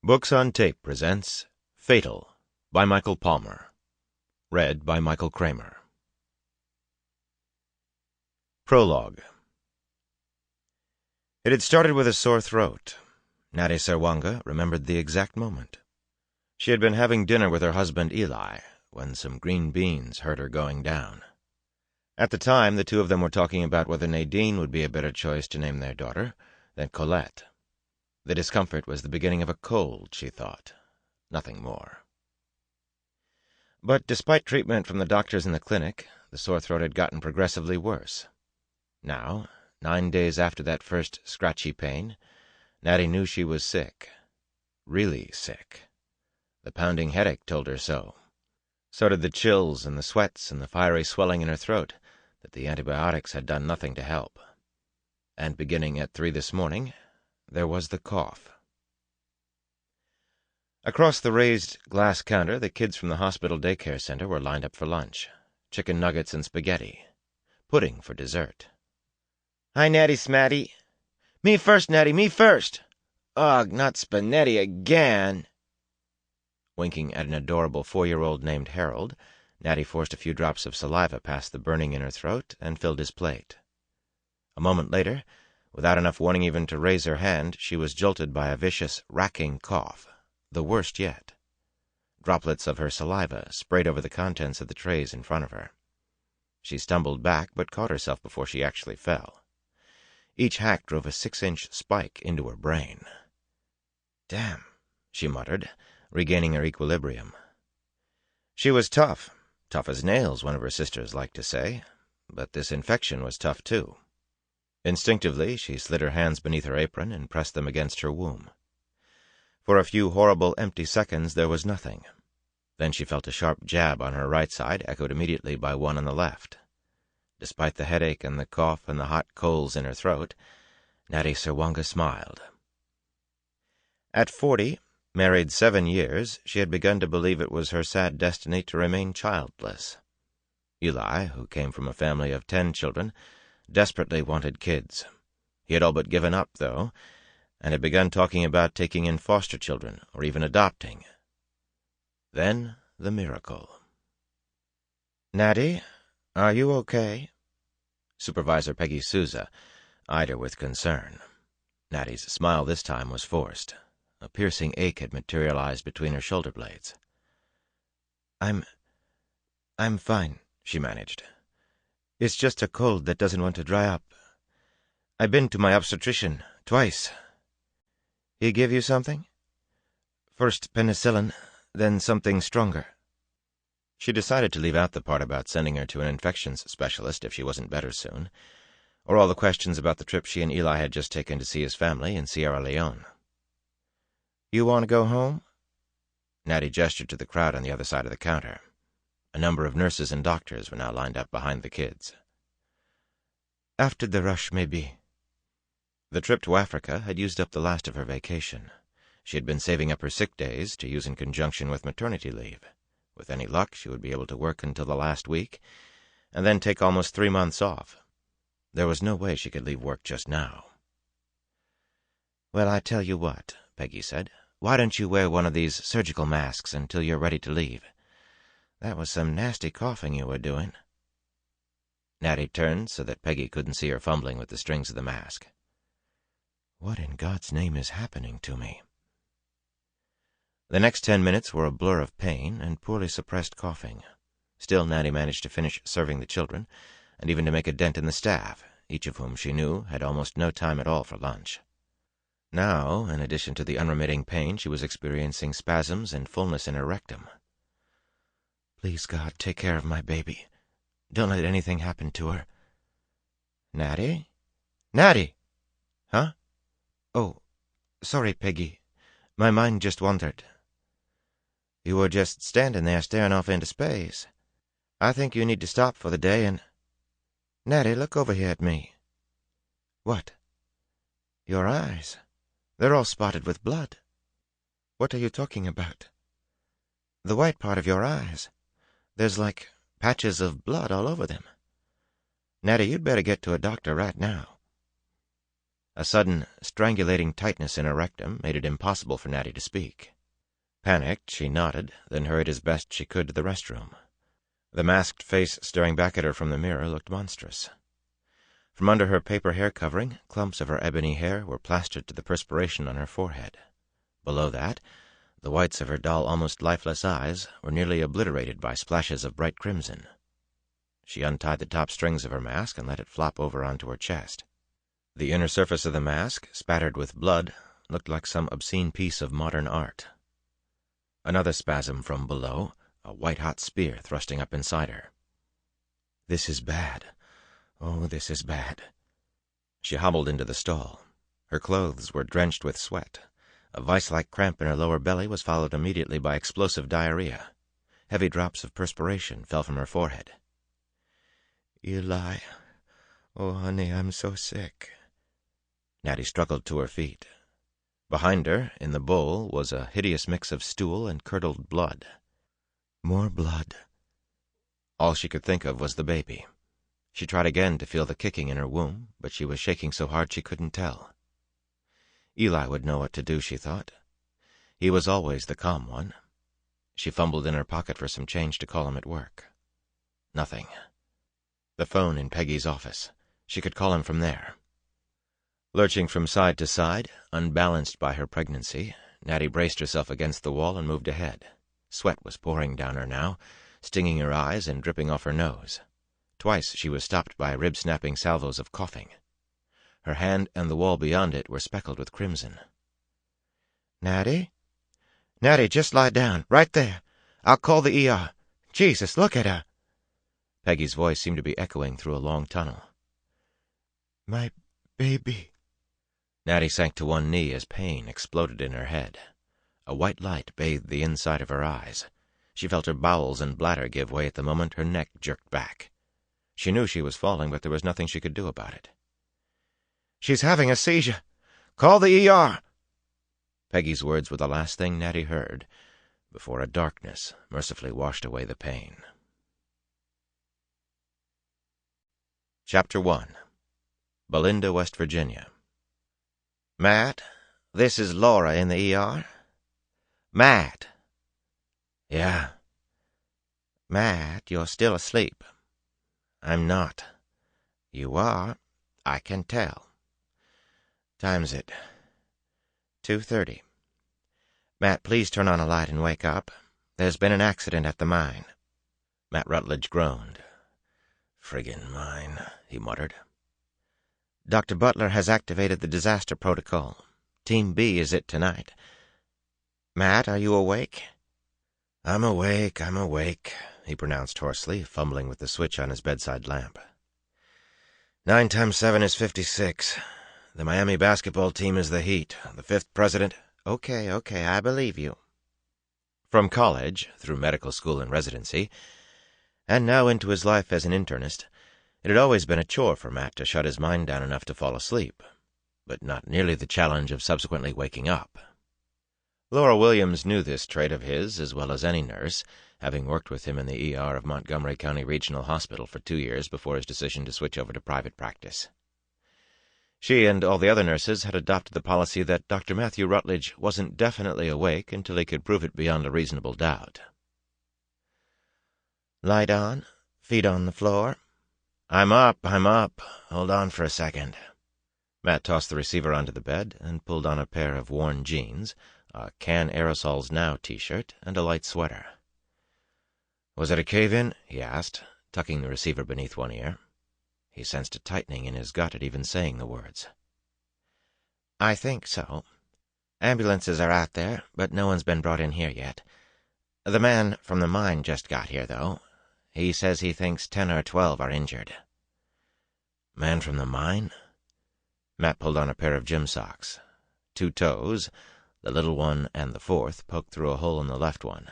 Books on Tape presents Fatal by Michael Palmer. Read by Michael Kramer. Prologue. It had started with a sore throat. Natty Serwanga remembered the exact moment. She had been having dinner with her husband Eli when some green beans hurt her going down. At the time, the two of them were talking about whether Nadine would be a better choice to name their daughter than Colette. The discomfort was the beginning of a cold, she thought. Nothing more. But despite treatment from the doctors in the clinic, the sore throat had gotten progressively worse. Now, 9 days after that first scratchy pain, Natty knew she was sick. Really sick. The pounding headache told her so. So did the chills and the sweats and the fiery swelling in her throat that the antibiotics had done nothing to help. And beginning at 3 this morning, there was the cough. Across the raised glass counter, the kids from the hospital daycare center were lined up for lunch. Chicken nuggets and spaghetti. Pudding for dessert. Hi, Natty Smatty. Me first, Natty, me first. Ugh, not spaghetti again. Winking at an adorable 4-year-old named Harold, Natty forced a few drops of saliva past the burning in her throat and filled his plate. A moment later, without enough warning even to raise her hand, she was jolted by a vicious, racking cough, the worst yet. Droplets of her saliva sprayed over the contents of the trays in front of her. She stumbled back, but caught herself before she actually fell. Each hack drove a 6-inch spike into her brain. "Damn," she muttered, regaining her equilibrium. She was tough as nails, one of her sisters liked to say, but this infection was tough too. Instinctively, she slid her hands beneath her apron and pressed them against her womb. For a few horrible, empty seconds there was nothing. Then she felt a sharp jab on her right side, echoed immediately by one on the left. Despite the headache and the cough and the hot coals in her throat, Natty Serwanga smiled. At 40, married 7 years, she had begun to believe it was her sad destiny to remain childless. Eli, who came from a family of 10 children, desperately wanted kids. He had all but given up, though, and had begun talking about taking in foster children or even adopting. Then the miracle. "Natty, are you okay?" Supervisor Peggy Souza eyed her with concern. Natty's smile this time was forced. A piercing ache had materialized between her shoulder blades. I'm fine," she managed. "It's just a cold that doesn't want to dry up. I've been to my obstetrician twice." "He give you something?" "First penicillin, then something stronger." She decided to leave out the part about sending her to an infections specialist if she wasn't better soon, or all the questions about the trip she and Eli had just taken to see his family in Sierra Leone. "You want to go home?" Natty gestured to the crowd on the other side of the counter. A number of nurses and doctors were now lined up behind the kids. "After the rush, maybe." The trip to Africa had used up the last of her vacation. She had been saving up her sick days to use in conjunction with maternity leave. With any luck, she would be able to work until the last week, and then take almost 3 months off. There was no way she could leave work just now. "Well, I tell you what," Peggy said. "Why don't you wear one of these surgical masks until you're ready to leave? That was some nasty coughing you were doing." Natty turned so that Peggy couldn't see her fumbling with the strings of the mask. "What in God's name is happening to me?" The next 10 minutes were a blur of pain and poorly suppressed coughing. Still, Natty managed to finish serving the children, and even to make a dent in the staff, each of whom she knew had almost no time at all for lunch. Now, in addition to the unremitting pain, she was experiencing spasms and fullness in her rectum. "Please, God, take care of my baby. Don't let anything happen to her." "Natty? Natty!" "Huh? Oh, sorry, Peggy. My mind just wandered." "You were just standing there staring off into space. I think you need to stop for the day and— Natty, look over here at me." "What?" "Your eyes. They're all spotted with blood." "What are you talking about?" "The white part of your eyes. There's like patches of blood all over them. Natty, you'd better get to a doctor right now." A sudden, strangulating tightness in her rectum made it impossible for Natty to speak. Panicked, she nodded, then hurried as best she could to the restroom. The masked face staring back at her from the mirror looked monstrous. From under her paper hair covering, clumps of her ebony hair were plastered to the perspiration on her forehead. Below that, the whites of her dull, almost lifeless eyes were nearly obliterated by splashes of bright crimson. She untied the top strings of her mask and let it flop over onto her chest. The inner surface of the mask, spattered with blood, looked like some obscene piece of modern art. Another spasm from below, a white-hot spear thrusting up inside her. This is bad. Oh, this is bad. She hobbled into the stall. Her clothes were drenched with sweat. A vice-like cramp in her lower belly was followed immediately by explosive diarrhea. Heavy drops of perspiration fell from her forehead. Eli. Oh, honey, I'm so sick. Natty struggled to her feet. Behind her, in the bowl, was a hideous mix of stool and curdled blood. More blood. All she could think of was the baby. She tried again to feel the kicking in her womb, but she was shaking so hard she couldn't tell. Eli would know what to do, she thought. He was always the calm one. She fumbled in her pocket for some change to call him at work. Nothing. The phone in Peggy's office. She could call him from there. Lurching from side to side, unbalanced by her pregnancy, Natty braced herself against the wall and moved ahead. Sweat was pouring down her now, stinging her eyes and dripping off her nose. Twice she was stopped by rib-snapping salvos of coughing. Her hand and the wall beyond it were speckled with crimson. Natty? Natty, just lie down, right there. I'll call the ER. Jesus, look at her. Peggy's voice seemed to be echoing through a long tunnel. My baby. Natty sank to one knee as pain exploded in her head. A white light bathed the inside of her eyes. She felt her bowels and bladder give way at the moment her neck jerked back. She knew she was falling, but there was nothing she could do about it. She's having a seizure. Call the ER. Peggy's words were the last thing Natty heard, before a darkness mercifully washed away the pain. Chapter 1. Belinda, West Virginia. Matt, this is Laura in the ER. Matt. Yeah. Matt, you're still asleep. I'm not. You are. I can tell. Time's it? 2:30. Matt, please turn on a light and wake up. There's been an accident at the mine. Matt Rutledge groaned. Friggin' mine, he muttered. Dr. Butler has activated the disaster protocol. Team B is it tonight. Matt, are you awake? I'm awake, he pronounced hoarsely, fumbling with the switch on his bedside lamp. 9 times 7 is 56. The Miami basketball team is the Heat. The 5th president... Okay, I believe you. From college, through medical school and residency, and now into his life as an internist, it had always been a chore for Matt to shut his mind down enough to fall asleep, but not nearly the challenge of subsequently waking up. Laura Williams knew this trait of his as well as any nurse, having worked with him in the ER of Montgomery County Regional Hospital for 2 years before his decision to switch over to private practice. She and all the other nurses had adopted the policy that Dr. Matthew Rutledge wasn't definitely awake until he could prove it beyond a reasonable doubt. Light on, feet on the floor. I'm up. Hold on for a second. Matt tossed the receiver onto the bed and pulled on a pair of worn jeans, a Can Aerosols Now t-shirt, and a light sweater. Was it a cave-in? He asked, tucking the receiver beneath one ear. He sensed a tightening in his gut at even saying the words. I think so. Ambulances are out there, but no one's been brought in here yet. The man from the mine just got here, though. He says he thinks 10 or 12 are injured. Man from the mine? Matt pulled on a pair of gym socks. 2 toes, the little one and the 4th, poked through a hole in the left one.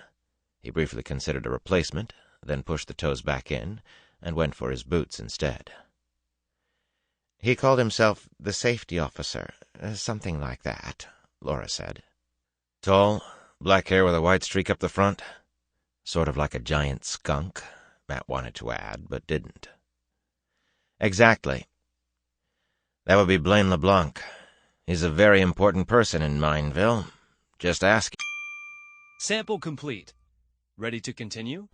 He briefly considered a replacement, then pushed the toes back in, and went for his boots instead. He called himself the safety officer, something like that, Laura said. Tall, black hair with a white streak up the front. Sort of like a giant skunk, Matt wanted to add, but didn't. Exactly. That would be Blaine LeBlanc. He's a very important person in Mineville. Just ask. Sample complete. Ready to continue?